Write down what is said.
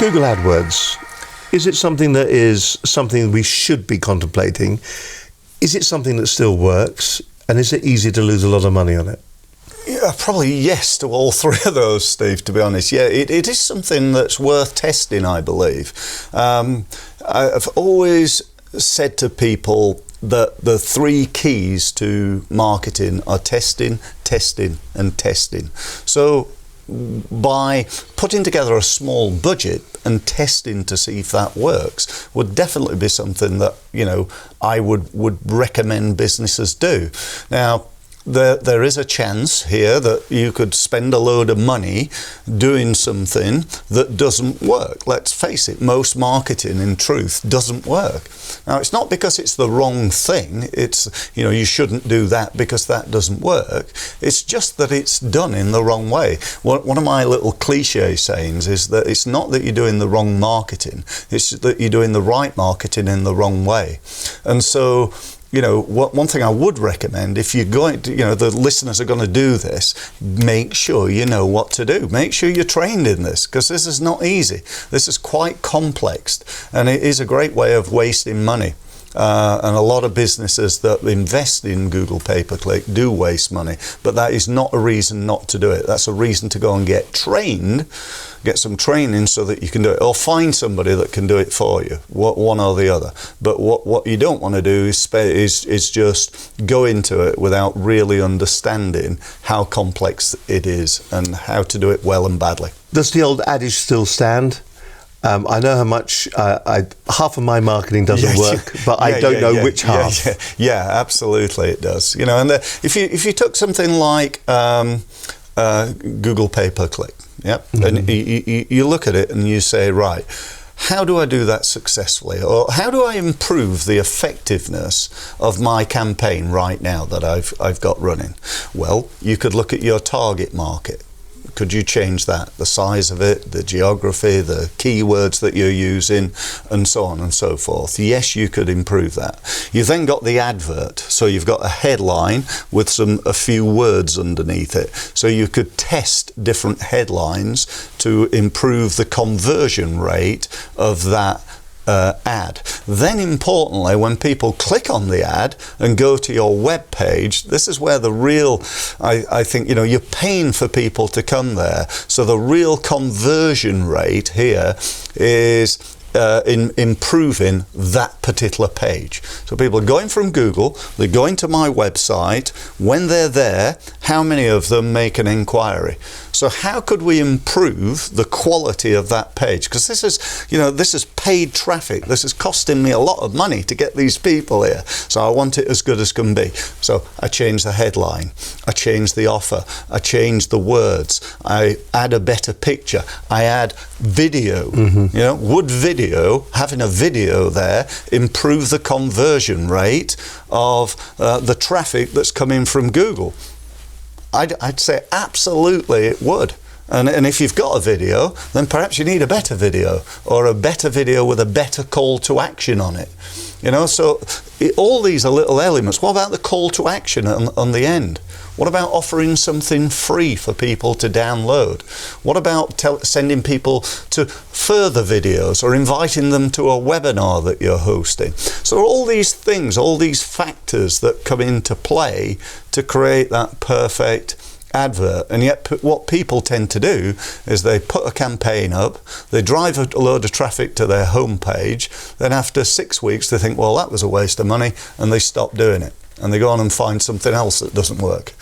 Google AdWords, is it something that is something we should be contemplating? Is it something that still works? And is it easy to lose a lot of money on it? Yeah, probably yes to all three of those, Steve, to be honest. Yeah, it is something that's worth testing, I believe. I've always said to people that the three keys to marketing are testing, testing and testing. So by putting together a small budget and testing to see if that works would definitely be something that, you know, I would recommend businesses do. Now, there is a chance here that you could spend a load of money doing something that doesn't work. Let's face it, most marketing in truth doesn't work. Now, it's not because it's the wrong thing. It's, you know, you shouldn't do that because that doesn't work. It's just that it's done in the wrong way. One of my little cliche sayings is that it's not that you're doing the wrong marketing, it's that you're doing the right marketing in the wrong way. And so, you know, one thing I would recommend, if you're going to, you know, the listeners are going to do this, make sure you know what to do. Make sure you're trained in this, because this is not easy. This is quite complex, and it is a great way of wasting money. And a lot of businesses that invest in Google pay-per-click do waste money, but that is not a reason not to do it. That's a reason to go and get trained, get some training so that you can do it, or find somebody that can do it for you, one or the other. But what you don't want to do is just go into it without really understanding how complex it is and how to do it well and badly. Does the old adage still stand? I know how much, half of my marketing doesn't work, but I don't know which half. Yeah, absolutely it does. You know, and if you took something like Google pay-per-click, yep, and you look at it and you say, right, how do I do that successfully? Or how do I improve the effectiveness of my campaign right now that I've got running? Well, you could look at your target market. Could you change that? The size of it, the geography, the keywords that you're using, and so on and so forth. Yes, you could improve that. You've then got the advert. So you've got a headline with a few words underneath it. So you could test different headlines to improve the conversion rate of that ad. Then importantly, when people click on the ad and go to your web page, this is where the real, I think, you know, you're paying for people to come there. So the real conversion rate here is in improving that particular page. So people are going from Google, they're going to my website. When they're there, how many of them make an inquiry? So how could we improve the quality of that page? Because this is, you know, this is paid traffic. This is costing me a lot of money to get these people here. So I want it as good as can be. So I change the headline, I change the offer, I change the words, I add a better picture, I add video. You know, would video, having a video there, improve the conversion rate of the traffic that's coming from Google? I'd say absolutely it would. And if you've got a video, then perhaps you need a better video, or a better video with a better call to action on it. You know, so all these are little elements. What about the call to action on the end? What about offering something free for people to download? What about sending people to further videos, or inviting them to a webinar that you're hosting? So all these things, all these factors that come into play to create that perfect advert. And yet what people tend to do is they put a campaign up, they drive a load of traffic to their homepage, then after 6 weeks they think, well, that was a waste of money, and they stop doing it, and they go on and find something else that doesn't work.